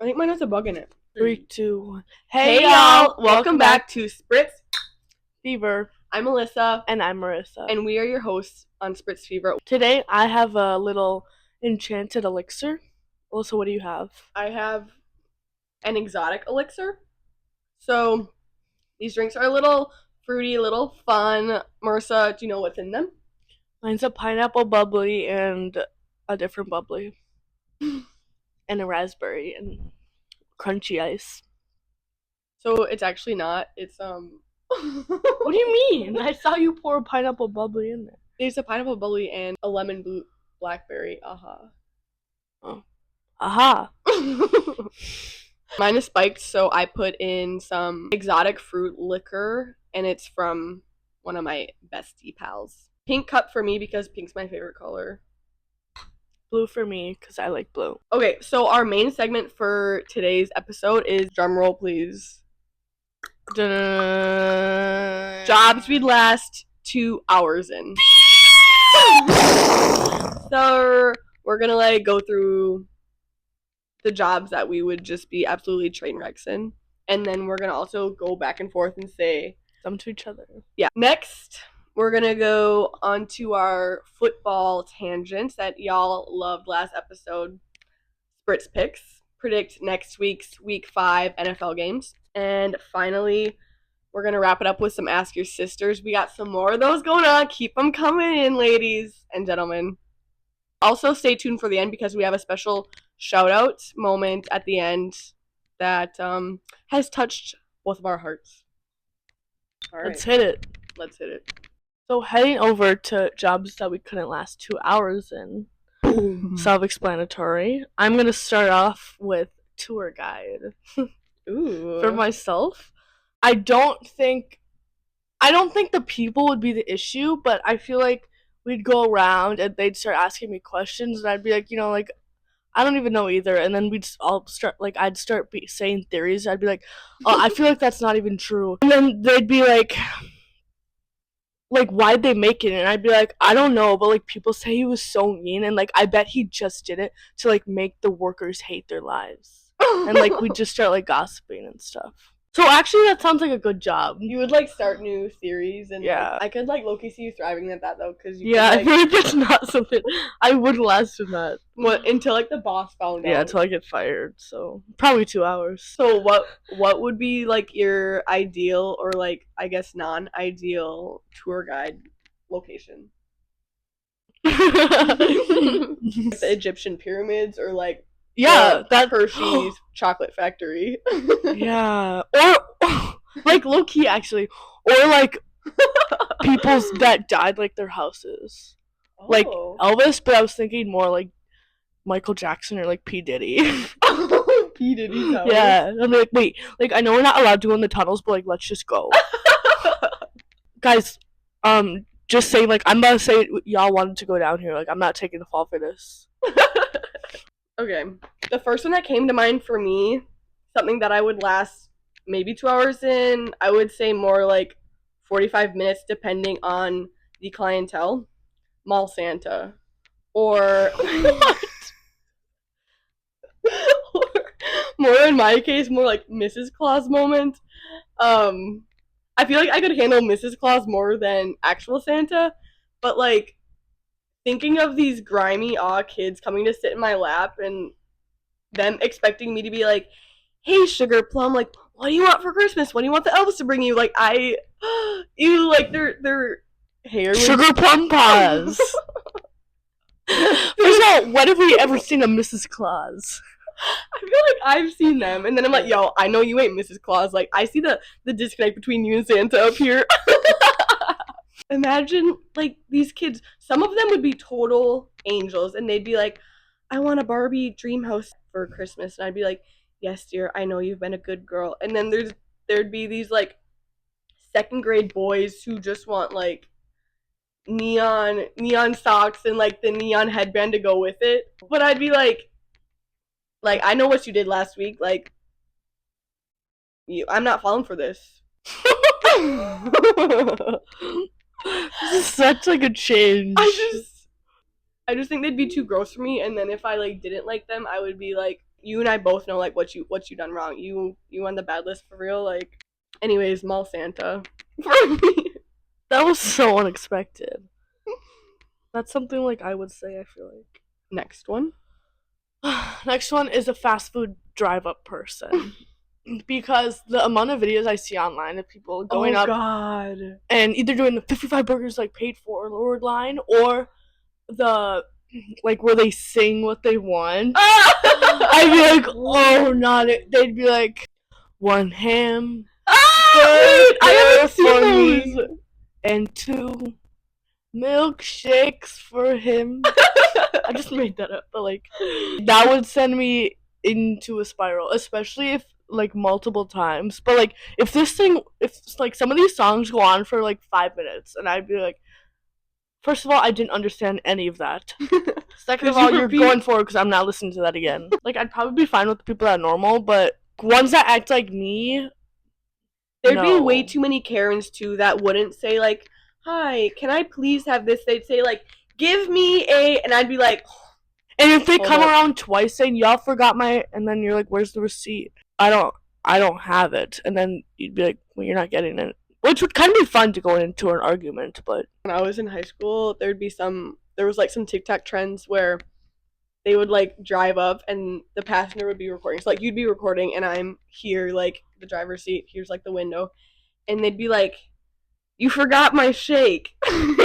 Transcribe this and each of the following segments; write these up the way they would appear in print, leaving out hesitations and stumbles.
I think mine has a bug in it. 3, 2, 1. Hey y'all! Welcome back to Spritz Fever. I'm Alyssa. And I'm Marissa. And we are your hosts on Spritz Fever. Today I have a little enchanted elixir. Alyssa, what do you have? I have an exotic elixir. So these drinks are a little fruity, a little fun. Marissa, do you know what's in them? Mine's a pineapple bubbly and a different bubbly. And a raspberry and crunchy ice. So it's actually not. It's What do you mean? I saw you pour a pineapple bubbly in there. There's a pineapple bubbly and a lemon blue blackberry. Aha. Oh. Aha. Mine is spiked, so I put in some exotic fruit liquor, and it's from one of my bestie pals. Pink cup for me because pink's my favorite color. Blue for me because I like blue. Okay, so our main segment for today's episode is drumroll, please. Da-da-da. Jobs we'd last 2 hours in. So we're gonna go through the jobs that we would just be absolutely train wrecks in, and then we're gonna also go back and forth and say them to each other. Yeah. Next, we're gonna go on to our football tangents that y'all loved last episode. Spritz picks. Predict next week's Week 5 NFL games. And finally, we're going to wrap it up with some Ask Your Sisters. We got some more of those going on. Keep them coming in, ladies and gentlemen. Also, stay tuned for the end because we have a special shout-out moment at the end that has touched both of our hearts. All right. Let's hit it. So heading over to jobs that we couldn't last 2 hours in. Self-explanatory. I'm going to start off with tour guide. Ooh. For myself. I don't think the people would be the issue, but I feel like we'd go around and they'd start asking me questions and I'd be like, I don't even know either. And then I'd start saying theories. I'd be like, oh, I feel like that's not even true. And then they'd be like, why'd they make it? And I'd be like, I don't know, but people say he was so mean, and I bet he just did it to make the workers hate their lives. And we just start gossiping and stuff. So actually that sounds like a good job. You would start new theories, and yeah. I could low-key see you thriving at that though, because I feel like that's not something I would last in that. What, until the boss found out? Yeah, until I get fired. So probably 2 hours. So what would be your ideal or I guess non-ideal tour guide location? The Egyptian pyramids or that Hershey's chocolate factory. Yeah. Or low key actually. Or people's that died their houses. Oh. Elvis, but I was thinking more Michael Jackson or P. Diddy. P. Diddy's house. Yeah. I'm wait, I know we're not allowed to go in the tunnels, but let's just go. Guys, just saying I'm about to say y'all wanted to go down here. I'm not taking the fall for this. Okay. The first one that came to mind for me, something that I would last maybe 2 hours in, I would say more 45 minutes depending on the clientele. Mall Santa. Or or more in my case, more Mrs. Claus moment. I feel I could handle Mrs. Claus more than actual Santa, but thinking of these grimy kids coming to sit in my lap and them expecting me to be hey, Sugar Plum, what do you want for Christmas? What do you want the elves to bring you? Their hair. Sugar Plum paws. First of all, when have we ever seen a Mrs. Claus? I feel I've seen them, and then I'm yo, I know you ain't Mrs. Claus. I see the disconnect between you and Santa up here. Imagine, these kids, some of them would be total angels, and they'd be I want a Barbie dream house for Christmas. And I'd be yes, dear, I know you've been a good girl. And then there'd be these, second grade boys who just want, neon socks and, the neon headband to go with it. But I'd be I know what you did last week. I'm not falling for this. This is such a change. I just think they'd be too gross for me, and then if I didn't like them, I would be you and I both know like what you done wrong. You on the bad list for real. Like, anyways, mall Santa for me. That was so unexpected. That's something like I would say, I feel like. Next one. Next one is a fast food drive up person. Because the amount of videos I see online of people going up God. and either doing the 55 burgers like paid for or lowered line, or the like where they sing what they want. I'd be like, oh, not it. They'd be like, one ham Wait, I haven't for seen those. me and 2 milkshakes for him. I just made that up, but like that would send me into a spiral, especially if like multiple times. But like if like some of these songs go on for like 5 minutes, and I'd be like, first of all, I didn't understand any of that. Second of all, you're going forward because I'm not listening to that again. Like I'd probably be fine with the people that are normal, but ones that act like me, there'd be way too many Karens too that wouldn't say like, "Hi, can I please have this?" They'd say like, "Give me a," and I'd be like, and if they come around twice saying y'all forgot my, and then you're like, "Where's the receipt?" I don't have it, and then you'd be like, "Well, you're not getting it," which would kind of be fun to go into an argument. But when I was in high school, there was like some TikTok trends where they would like drive up and the passenger would be recording. So like you'd be recording and I'm here like the driver's seat, here's like the window, and they'd be like, "You forgot my shake," and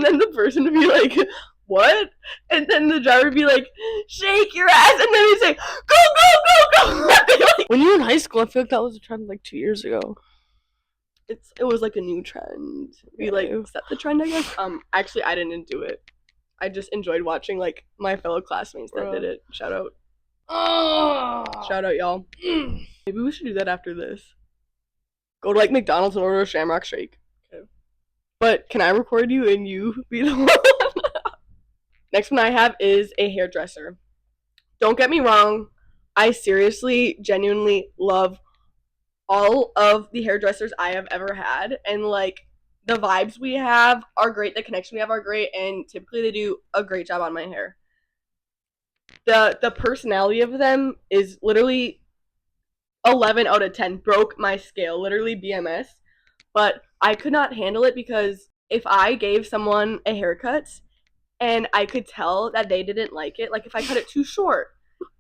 then the person would be like, "What?" And then the driver would be like, "Shake your ass," and then he'd say, "Go go go go." When you were in high school, I feel like that was a trend like 2 years ago. It was like a new trend. We like set the trend, I guess. Actually, I didn't do it. I just enjoyed watching like my fellow classmates that did it. Shout out. Shout out, y'all. Maybe we should do that after this. Go to like McDonald's and order a Shamrock Shake. Okay. But can I record you and you be the one? Next one I have is a hairdresser. Don't get me wrong. I seriously, genuinely love all of the hairdressers I have ever had, and like the vibes we have are great, the connection we have are great, and typically they do a great job on my hair. The personality of them is literally 11 out of 10. Broke my scale, literally BMS. But I could not handle it because if I gave someone a haircut and I could tell that they didn't like it, like if I cut it too short,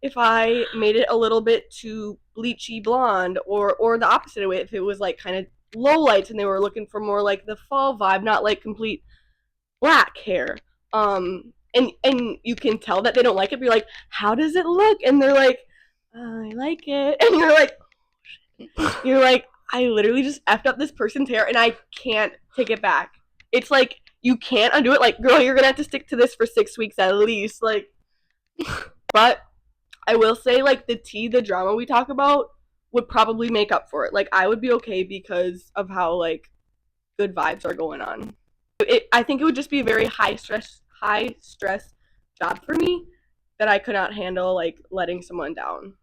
if I made it a little bit too bleachy blonde, or the opposite way, if it was like kind of low lights and they were looking for more like the fall vibe, not like complete black hair. And you can tell that they don't like it, but you're like, "How does it look?" And they're like, "I like it." And you're like, "I literally just effed up this person's hair and I can't take it back." It's like you can't undo it. Like, girl, you're gonna have to stick to this for 6 weeks at least. Like, but I will say, like, the drama we talk about would probably make up for it. Like, I would be okay because of how like good vibes are going on. I think it would just be a very high stress job for me that I could not handle like letting someone down.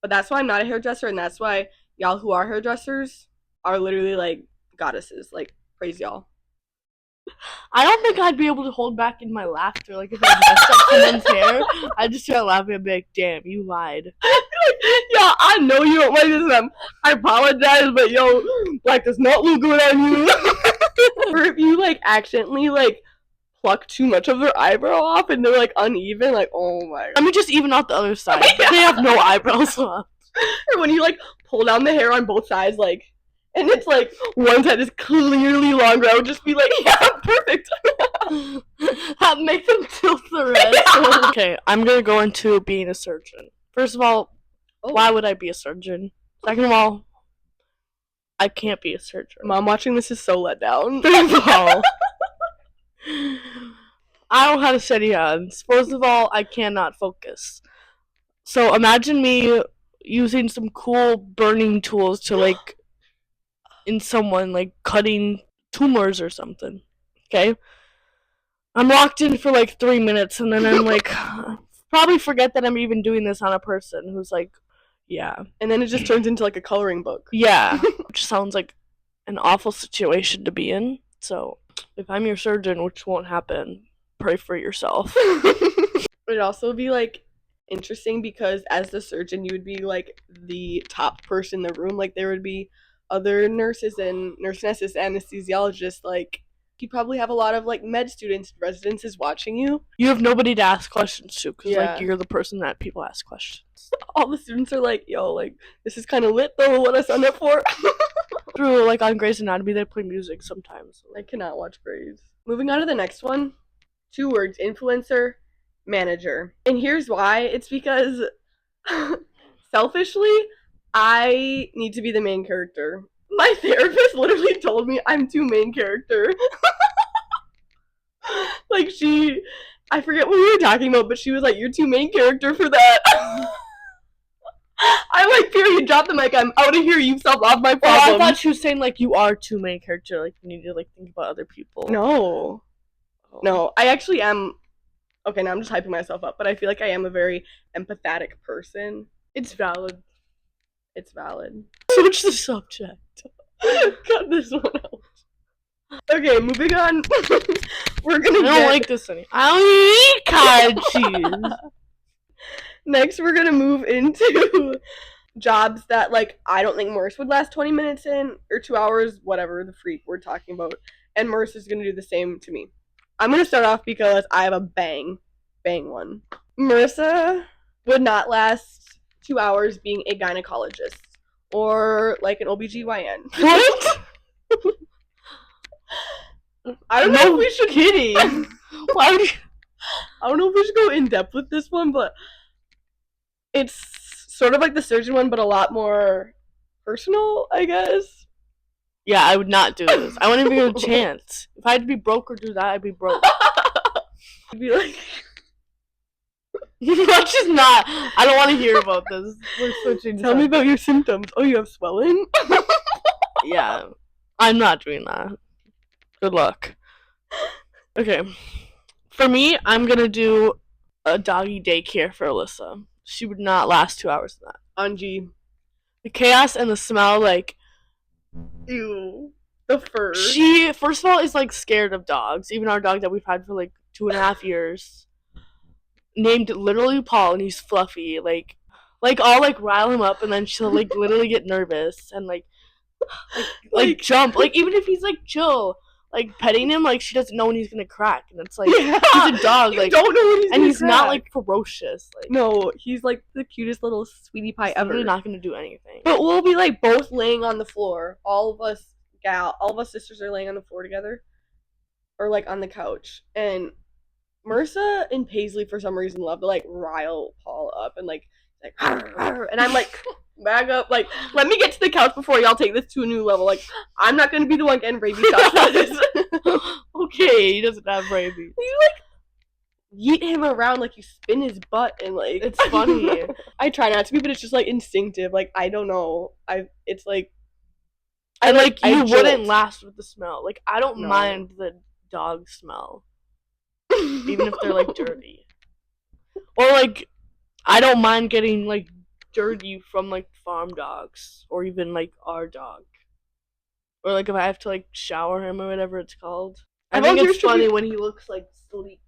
But that's why I'm not a hairdresser, and that's why y'all who are hairdressers are literally like goddesses. Like, praise y'all. I don't think I'd be able to hold back in my laughter. Like if I messed up someone's hair, I'd just start laughing and be like, "Damn, you lied." Yo, I know you don't like this. I apologize, but yo, like, does not look good on you. Or if you like accidentally like pluck too much of their eyebrow off and they're like uneven, like, oh my god. Let me just even out the other side. They have no eyebrows left. Or when you like pull down the hair on both sides, like, and it's like one side is clearly longer, I would just be like, "Yeah, perfect." Make them tilt the rest. Yeah. Okay, I'm gonna go into being a surgeon. First of all, why would I be a surgeon? Second of all, I can't be a surgeon. Mom watching this is so let down. Third of all, I don't have steady hands. First of all, I cannot focus. So imagine me using some cool burning tools to like in someone, like cutting tumors or something. Okay? I'm locked in for like 3 minutes and then I'm like probably forget that I'm even doing this on a person who's like, yeah. And then it just turns into like a coloring book. Yeah. Which sounds like an awful situation to be in. So if I'm your surgeon, which won't happen, pray for yourself. It'd also be like interesting because as the surgeon, you would be like the top person in the room. Like there would be other nurses and nurses, anesthesiologists. Like you probably have a lot of like med students, residences watching you. You have nobody to ask questions to because Yeah. like you're the person that people ask questions. All the students are like, "Yo, like this is kind of lit though. What I signed up for." Through like on Grey's Anatomy, they play music sometimes. I cannot watch Grey's. Moving on to the next one. 2 words: influencer, manager. And here's why. It's because selfishly, I need to be the main character. My therapist literally told me I'm too main character. Like I forget what we were talking about, but she was like, "You're too main character for that." I like period. Drop the mic. I'm out of here. You solve all my problems. Oh, I thought she was saying like you are too main character. Like you need to like think about other people. No, no. I actually am. Okay, now I'm just hyping myself up, but I feel like I am a very empathetic person. It's valid. It's valid. Switch the subject. Cut this one out. Okay, moving on. We're gonna. I don't like this anymore. I don't eat cottage cheese. Next, we're gonna move into jobs that like I don't think Morris would last 20 minutes in or 2 hours, whatever the freak we're talking about. And Morris is gonna do the same to me. I'm gonna start off because I have a bang one. Marissa would not last 2 hours being a gynecologist or like an OBGYN. What? I don't know if we should kidding. Why would you? I don't know if we should go in depth with this one, but it's sort of like the surgeon one, but a lot more personal, I guess. Yeah, I would not do this. I wouldn't even get a chance. If I had to be broke or do that, I'd be broke. I'd be like, let's just not. I don't want to hear about this. We're switching. Tell me about your symptoms. Oh, you have swelling? Yeah, I'm not doing that. Good luck. Okay. For me, I'm gonna do a doggy daycare for Alyssa. She would not last 2 hours in that. Anji. The chaos and the smell, like, ew. The fur. She, first of all, is like scared of dogs. Even our dog that we've had for like 2.5 years, named literally Paul, and he's fluffy. Like I'll like rile him up, and then she'll like literally get nervous and like jump. Like even if he's like chill, like petting him, like she doesn't know when he's gonna crack, and it's like yeah, he's a dog, like don't know when he's and gonna he's crack. not like ferocious. Like no, he's like the cutest little sweetie pie he's ever. Really not gonna do anything. But we'll be like both laying on the floor. All of us sisters are laying on the floor together, or like on the couch, and Marissa and Paisley for some reason love to like rile Paul up and like and I'm like back up, like let me get to the couch before y'all take this to a new level. Like I'm not gonna be the one getting rabies shots for this. Okay, he doesn't have rabies. You like yeet him around like you spin his butt and like it's funny. I try not to be, but it's just like instinctive. Like I don't know. It's like and like you wouldn't last with the smell. Like I don't mind the dog smell. Even if they're like dirty. Or like I don't mind getting like dirty from like farm dogs or even like our dog. Or like if I have to like shower him or whatever it's called. I think it's funny when he looks like sleeked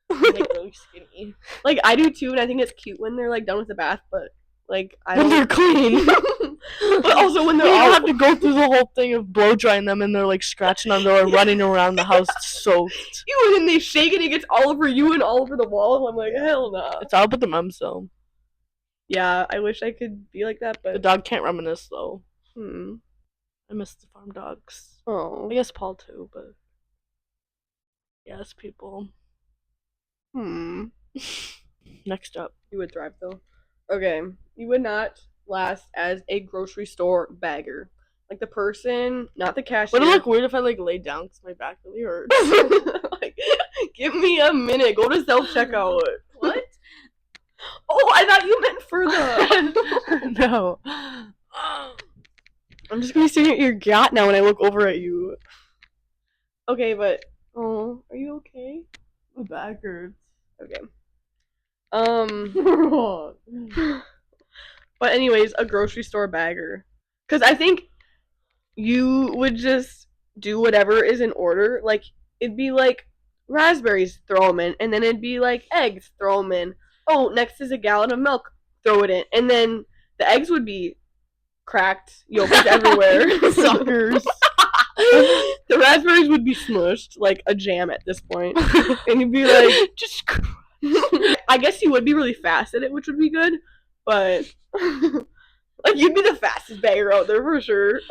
and like really skinny. Like I do too, and I think it's cute when they're like done with the bath, but like when they're clean. But also when they all have to go through the whole thing of blow drying them and they're like scratching on or running around the house soaked. Ew, and then they shake it, it gets all over you and all over the walls. I'm like, hell no. It's all about the mums though. Yeah, I wish I could be like that, but the dog can't reminisce though. I miss the farm dogs. Oh. I guess Paul too, but yes, people. Next up. You would thrive though. Okay. You would not last as a grocery store bagger. Like the person, not the cashier. Would it look weird if I like laid down because my back really hurts? Like, give me a minute. Go to self-checkout. What? Oh, I thought you meant for the... No. I'm just gonna be staring at your gat now when I look over at you. Okay, but... Oh, are you okay? My back hurts. Okay. But anyways, a grocery store bagger. Because I think you would just do whatever is in order. Like, it'd be like raspberries, throw them in. And then it'd be like eggs, throw them in. oh, next is a gallon of milk, throw it in. And then the eggs would be cracked, yolks everywhere. Suckers. The raspberries would be smushed like a jam at this point. And you'd be like, just I guess you would be really fast at it, which would be good, but like you'd be the fastest bagger out there for sure.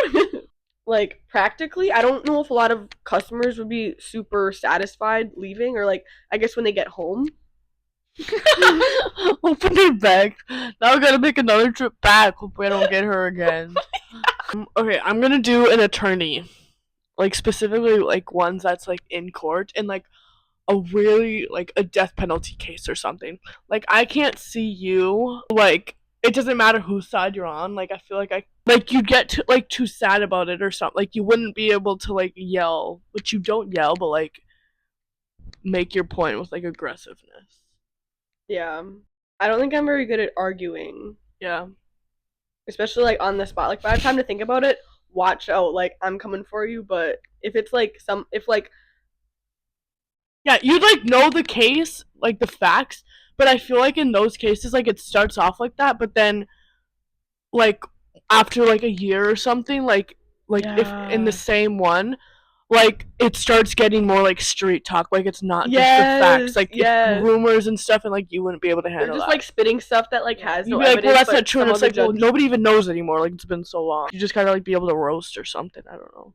Like practically, I don't know if a lot of customers would be super satisfied leaving, or like I guess when they get home. open their bag. Now we gotta make another trip back. Hope we don't get her again. Okay, I'm gonna do an attorney, like specifically like ones that's like in court and like a really like a death penalty case or something. Like I can't see you like it doesn't matter whose side you're on. Like I feel like I like you'd get to, like too sad about it or something. Like you wouldn't be able to like yell, which you don't yell, but like make your point with like aggressiveness. Yeah, I don't think I'm very good at arguing, Yeah. especially like on the spot. Like if I have time to think about it, watch out. Like I'm coming for you, but if it's like if like Yeah, you'd like know the case, like the facts, but I feel like in those cases like it starts off like that, but then like after like a year or something, like if in the yeah, same one, like it starts getting more like street talk, like it's not just the facts, yes, like yes, it's rumors and stuff, and like you wouldn't be able to they're handle just that. like spitting stuff that like has You'd no be like, well, evidence, that's but not true, some and it's other like, well, judge. nobody even knows anymore. Like it's been so long. You just gotta like be able to roast or something. I don't know.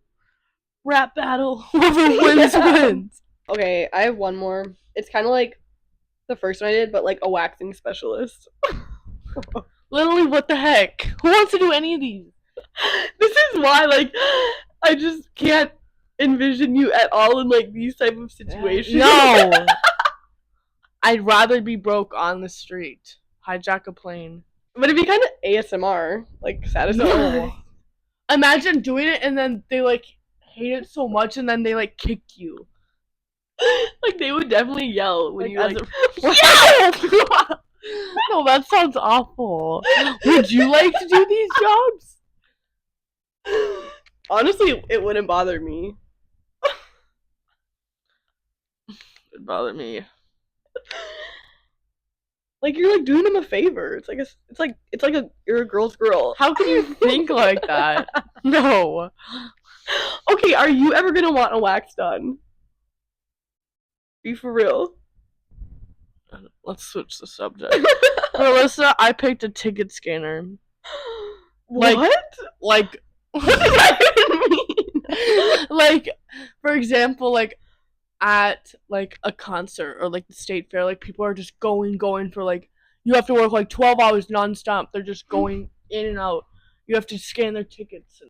Rap battle. Whoever wins Yeah. wins. Okay, I have one more. It's kind of like the first one I did, but like a waxing specialist. Literally, what the heck? Who wants to do any of these? This is why, like, I just can't envision you at all in like these type of situations. No. I'd rather be broke on the street. Hijack a plane. But it'd be kind of ASMR, like satisfying. No. Imagine doing it and then they like hate it so much and then they like kick you. Like they would definitely yell when Like, you like. Yell! No, that sounds awful. Would you like to do these jobs? Honestly, it wouldn't bother me. It'd bother me. Like you're like doing them a favor. It's like a you're a girl's girl. How can you think like that? No. Okay, are you ever gonna want a wax done? Be for real. Let's switch the subject. Melissa, I picked a ticket scanner. What? Like What does that even mean? like for example, like at like a concert or like the state fair, like people are just going for like you have to work like 12 hours nonstop. They're just going in and out. You have to scan their tickets.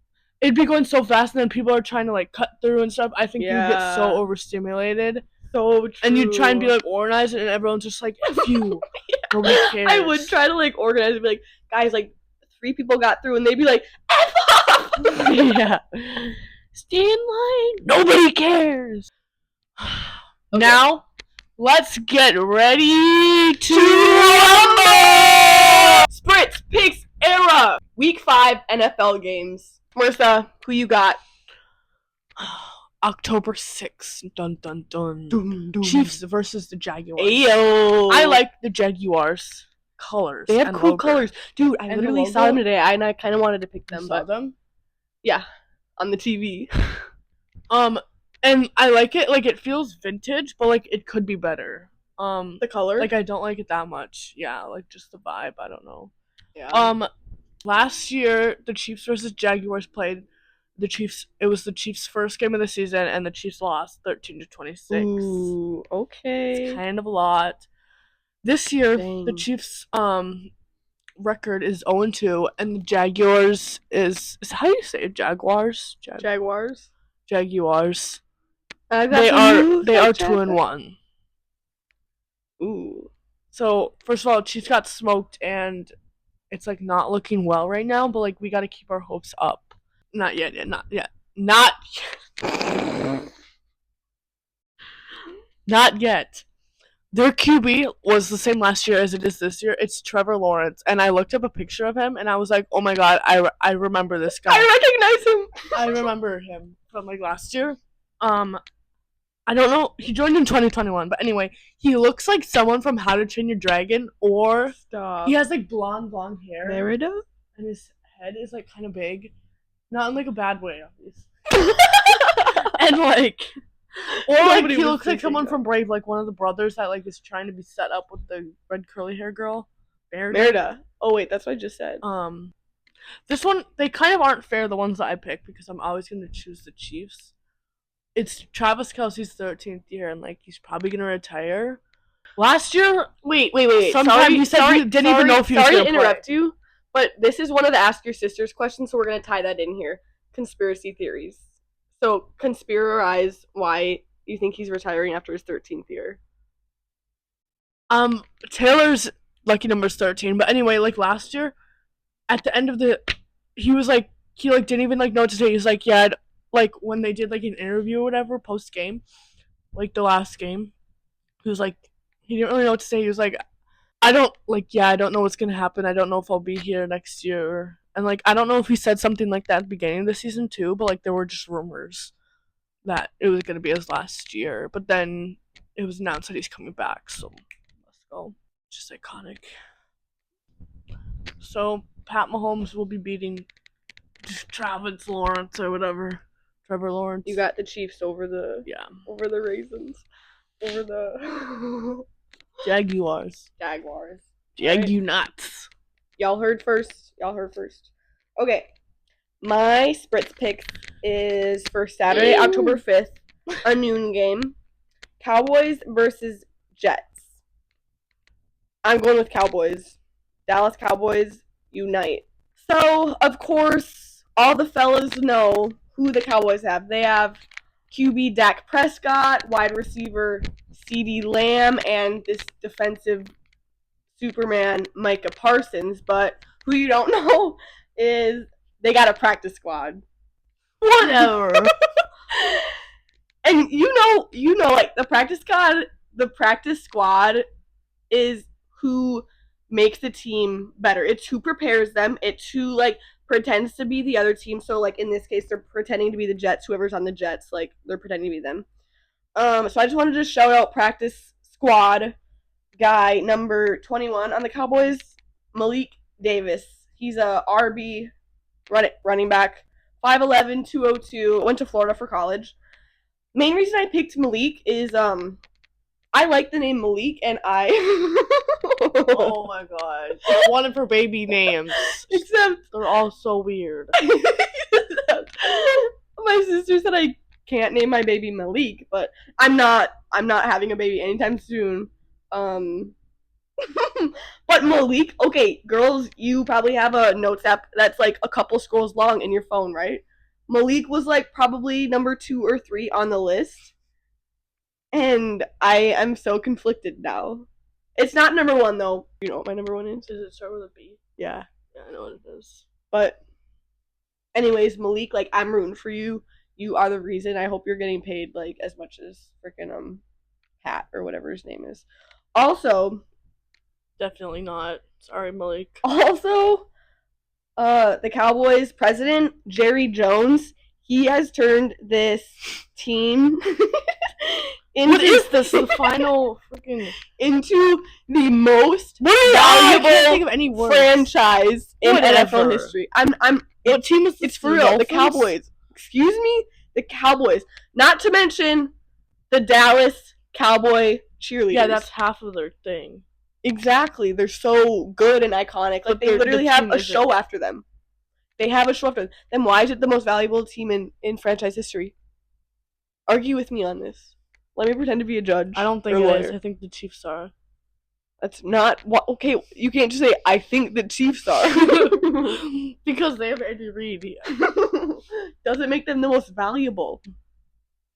It'd be going so fast, and then people are trying to like cut through and stuff. I think you get so Yeah. overstimulated, So true. and you try and be like organized, and everyone's just like, "F you." Nobody cares. I would try to like organize and be like, guys, like 3 people got through, and they'd be like, F off! Yeah. Stay in line. Nobody cares. Okay. Now, let's get ready to rumble! Spritz Picks Era! Week 5 NFL games. Marissa, who you got? October 6th. Dun dun dun. Doom, doom. Chiefs versus the Jaguars. Ayo! I like the Jaguars colors. They have and cool logo. colors. Dude, I And the literally saw logo? them today, and I kind of wanted to pick You them, saw but them? yeah, on the TV. And I like it. Like it feels vintage, but like it could be better. The color? Like I don't like it that much. Yeah, like just the vibe. I don't know. yeah. Last year the Chiefs versus Jaguars played. The Chiefs. It was the Chiefs' first game of the season, and the Chiefs lost 13-26. Ooh, okay. It's kind of a lot. This year, Dang. the Chiefs' record is 0-2, and the Jaguars is how do you say it? Jaguars. Jaguars. Jaguars. They They are 2-1. Ooh. So first of all, Chiefs got smoked, and it's like not looking well right now. But like we got to keep our hopes up. Not yet. Not yet. Not yet. Their QB was the same last year as it is this year. It's Trevor Lawrence, and I looked up a picture of him, and I was like, oh my god, I remember this guy. I recognize him. I remember him from like last year. I don't know. He joined in 2021, but anyway, he looks like someone from How to Train Your Dragon, or Stop. he has like blonde hair, Merida? and his head is like kind of big, not in like a bad way, obviously. And like, or like he looks like someone from Brave, like one of the brothers that like is trying to be set up with the red curly hair girl. Merida. Oh wait, that's what I just said. This one they kind of aren't fair. The ones that I pick because I'm always gonna choose the Chiefs. It's Travis Kelce's 13th year, and like he's probably gonna retire. Last year, wait. Sometime you said you didn't even know if he was Sorry gonna to interrupt you, but this is one of the Ask Your Sisters questions, so we're gonna tie that in here. Conspiracy theories. So conspirarize why you think he's retiring after his 13th year. Taylor's lucky number's 13, but anyway, like last year, at the end of he was like he like didn't even like know what to say. He was like, yeah, like when they did like an interview or whatever post game, like the last game, he was like he didn't really know what to say. He was like, I don't know what's gonna happen. I don't know if I'll be here next year. And like I don't know if he said something like that at the beginning of the season too, but like there were just rumors that it was gonna be his last year. But then it was announced that he's coming back, so let's go. Just iconic. So Pat Mahomes will be beating Travis Lawrence or whatever. Trevor Lawrence. You got the Chiefs over the Raisins. Over the Jaguars. Jaguars. Y'all heard first. Okay. My Spritz pick is for Saturday, October 5th, a noon game. Cowboys versus Jets. I'm going with Cowboys. Dallas Cowboys unite. So, of course, all the fellas know who the Cowboys have. They have QB Dak Prescott, wide receiver CeeDee Lamb, and this defensive Superman Micah Parsons. But who you don't know is they got a practice squad. Whatever. And you know, like the practice squad is who makes the team better. It's who prepares them. It's who like pretends to be the other team. So like in this case, they're pretending to be the Jets. Whoever's on the Jets, like they're pretending to be them. So I just wanted to shout out practice squad guy number 21 on the Cowboys, Malik Davis. He's a RB running back, 5'11", 202. Went to Florida for college. Main reason I picked Malik is I like the name Malik, and I. Oh my god! It's one of her baby names. Except they're all so weird. My sister said I can't name my baby Malik, but I'm not having a baby anytime soon. But Malik, okay, girls, you probably have a notes app that's like a couple scrolls long in your phone, right? Malik was like probably number 2 or 3 on the list. And I am so conflicted now. It's not number 1 though. You know what my number 1 is? Does it start with a B? Yeah. Yeah, I know what it is. But anyways, Malik, like I'm rooting for you. You are the reason. I hope you're getting paid like as much as freaking Pat or whatever his name is. Also, definitely not. Sorry, Malik. Also, the Cowboys president, Jerry Jones, he has turned this team into what is this? The final freaking into the most valuable franchise in NFL history. What team is this? It's for real. The Cowboys. Excuse me? The Cowboys. Not to mention the Dallas Cowboy cheerleaders. Yeah, that's half of their thing. Exactly. They're so good and iconic. Like, they literally have a show after them. They have a show after them. Then why is it the most valuable team in franchise history? Argue with me on this. Let me pretend to be a judge. I don't think it is. I think the Chiefs are. That's not what. Okay, you can't just say I think the Chiefs are because they have Andy Reid. Doesn't make them the most valuable.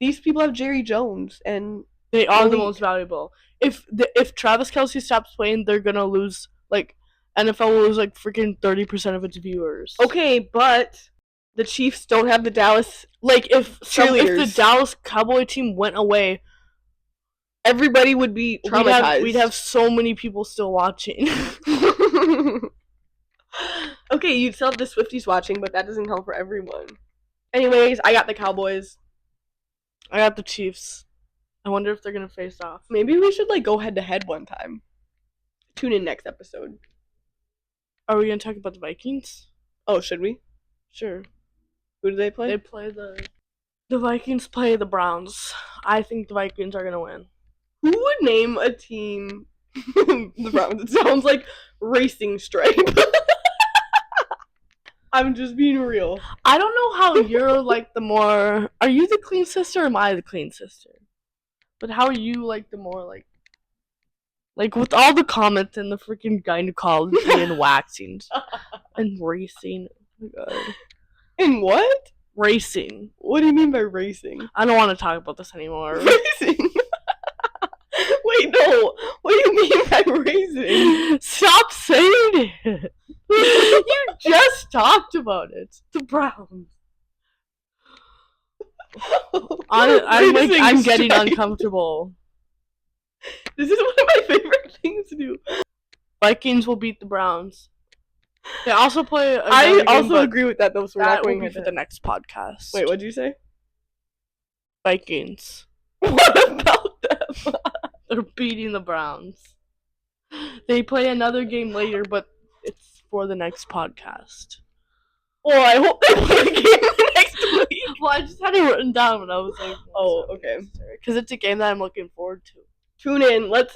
These people have Jerry Jones, and they are the most valuable. If Travis Kelce stops playing, they're gonna lose. Like NFL will lose like freaking 30% of its viewers. Okay, but the Chiefs don't have the Dallas. Like if the Dallas Cowboy team went away, everybody would be traumatized. We'd have so many people still watching. Okay, you'd still have the Swifties watching, but that doesn't count for everyone. Anyways, I got the Cowboys. I got the Chiefs. I wonder if they're gonna face off. Maybe we should like go head to head one time. Tune in next episode. Are we gonna talk about the Vikings? Oh, should we? Sure. Who do they play? They play the Vikings play the Browns. I think the Vikings are gonna win. Who would name a team the Browns? It sounds like Racing Stripe. I'm just being real. I don't know how you're like the more. Are you the clean sister or am I the clean sister? But how are you like the more like with all the comments and the freaking gynecology and waxing and racing? Oh my god. And what? Racing. What do you mean by racing? I don't want to talk about this anymore. Racing? Wait, no. What do you mean by racing? Stop saying it. You just talked about it. The Browns. I'm getting uncomfortable. This is one of my favorite things to do. Vikings will beat the Browns. They also play. I also agree with that, though. So we're not going for the next podcast. Wait, what did you say? Vikings. What about them? They're beating the Browns. They play another game later, but it's for the next podcast. Well, I hope they play a game next week. Well, I just had it written down when I was like, oh, okay. Because it's a game that I'm looking forward to. Tune in. Let's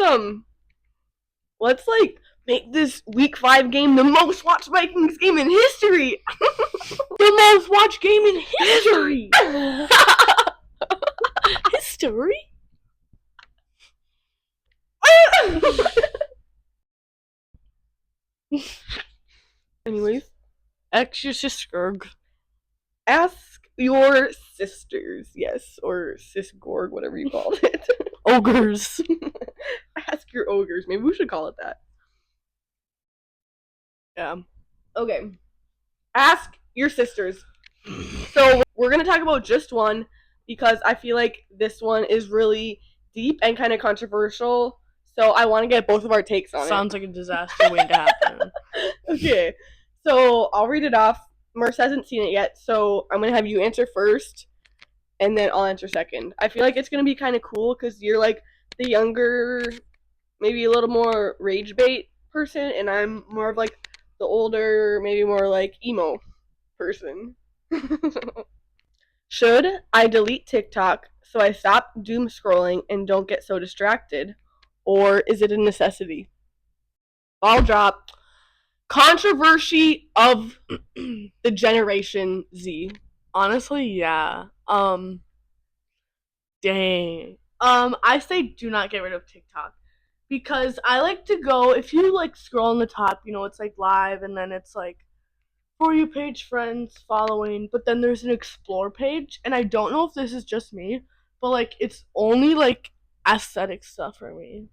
like make this week 5 game the most watched Vikings game in history. The most watched game in history. History? Anyways, X your sister. Ask your sisters, yes, or sis-gorg, whatever you called it. Ogres. Ask your ogres. Maybe we should call it that. Yeah. Okay. Ask your sisters. So we're gonna talk about just one because I feel like this one is really deep and kind of controversial. So I want to get both of our takes on it. Sounds like a disaster waiting to happen. Okay. So I'll read it off. Merce hasn't seen it yet, so I'm gonna have you answer first, and then I'll answer second. I feel like it's gonna be kind of cool because you're like the younger, maybe a little more rage bait person, and I'm more of like the older, maybe more like emo person. Should I delete TikTok so I stop doom scrolling and don't get so distracted, or is it a necessity? I'll drop controversy of the Generation Z. Honestly, yeah. Dang. I say do not get rid of TikTok. Because I like to go, if you like scroll on the top, you know, it's like live and then it's like for you page, friends, following, but then there's an explore page, and I don't know if this is just me, but like it's only like aesthetic stuff for me.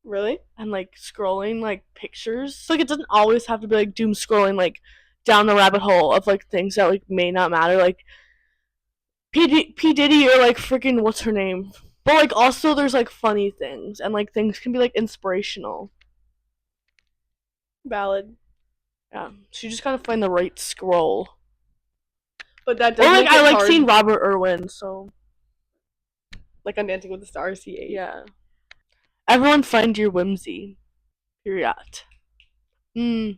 Really? And like scrolling like pictures. So, like it doesn't always have to be like doom scrolling like down the rabbit hole of like things that like may not matter, like P Diddy or like freaking what's her name. But like also there's like funny things and like things can be like inspirational. Valid. Yeah. So you just gotta find the right scroll. But that does or like make it I like hard. seeing Robert Irwin, so like on Dancing with the Stars, CA. Yeah. Everyone find your whimsy. Period. Do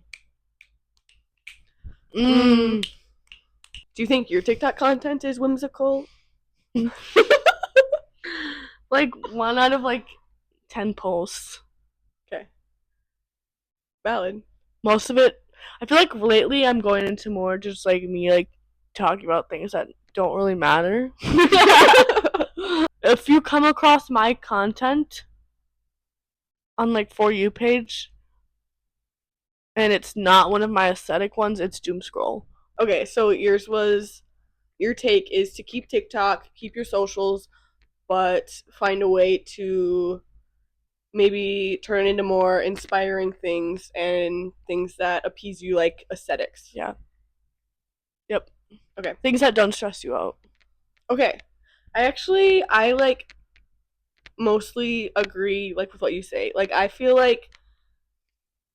you think your TikTok content is whimsical? Like 1 out of like 10 posts. Okay. Valid. Most of it, I feel like lately I'm going into more just like me like talking about things that don't really matter. If you come across my content on like For You page and it's not one of my aesthetic ones, it's doom scroll. Okay, so your take is to keep TikTok, keep your socials, but find a way to maybe turn into more inspiring things and things that appease you, like aesthetics. Yeah. Yep. Okay. Things that don't stress you out. Okay. I like mostly agree like with what you say. Like I feel like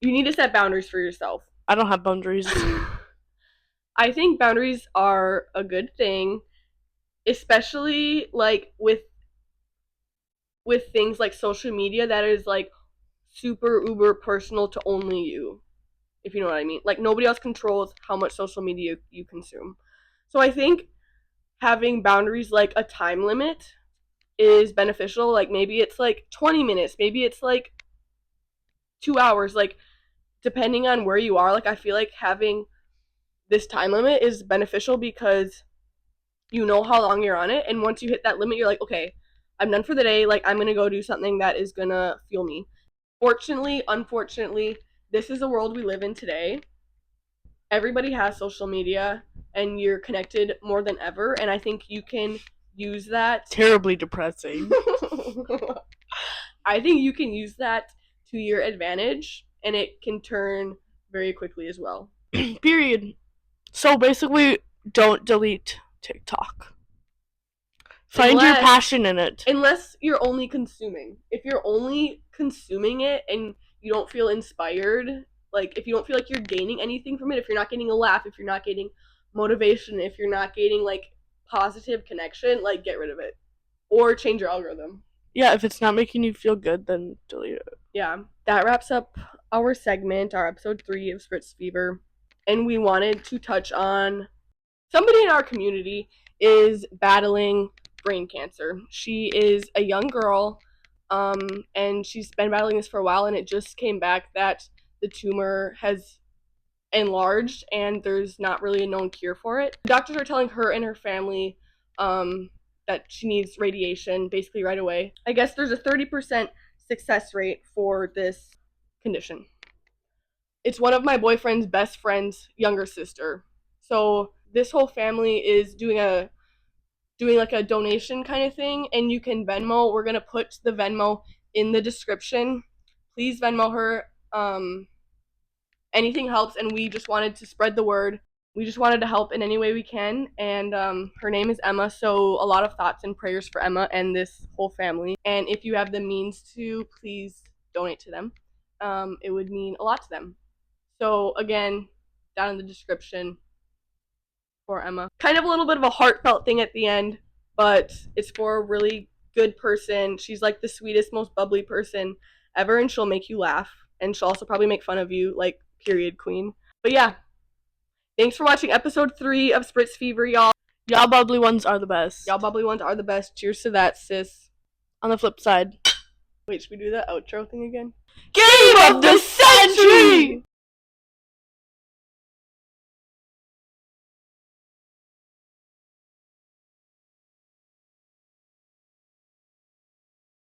you need to set boundaries for yourself. I don't have boundaries. I think boundaries are a good thing, especially like with with things like social media that is like super uber personal to only you, if you know what I mean. Like nobody else controls how much social media you consume. So I think having boundaries like a time limit is beneficial. Like maybe it's like 20 minutes, maybe it's like 2 hours, like depending on where you are. Like I feel like having this time limit is beneficial because you know how long you're on it, and once you hit that limit, you're like, okay, I'm done for the day. Like I'm gonna go do something that is gonna fuel me. Fortunately, unfortunately, this is the world we live in today. Everybody has social media, and you're connected more than ever. And I think you can use that. Terribly depressing. I think you can use that to your advantage, and it can turn very quickly as well. Period. So basically, don't delete TikTok. Find your passion in it. Unless you're only consuming. If you're only consuming it and you don't feel inspired, like if you don't feel like you're gaining anything from it, if you're not getting a laugh, if you're not getting motivation, if you're not getting like positive connection, like get rid of it. Or change your algorithm. Yeah, if it's not making you feel good, then delete it. Yeah, that wraps up our segment, our episode 3 of Spritz Fever. And we wanted to touch on somebody in our community is battling brain cancer. She is a young girl, and she's been battling this for a while, and it just came back that the tumor has enlarged and there's not really a known cure for it. The doctors are telling her and her family that she needs radiation basically right away. I guess there's a 30% success rate for this condition. It's one of my boyfriend's best friend's younger sister. So this whole family is doing like a donation kind of thing, and you can Venmo. We're gonna put the Venmo in the description. Please Venmo her. Anything helps, and we just wanted to spread the word. We just wanted to help in any way we can, and her name is Emma, so a lot of thoughts and prayers for Emma and this whole family. And if you have the means to, please donate to them. It would mean a lot to them. So again, down in the description for Emma. Kind of a little bit of a heartfelt thing at the end, but it's for a really good person. She's like the sweetest, most bubbly person ever, and she'll make you laugh. And she'll also probably make fun of you, like, period queen. But yeah, thanks for watching episode 3 of Spritz Fever, y'all. Y'all bubbly ones are the best. Y'all bubbly ones are the best. Cheers to that, sis. On the flip side. Wait, should we do that outro thing again? Game of the century!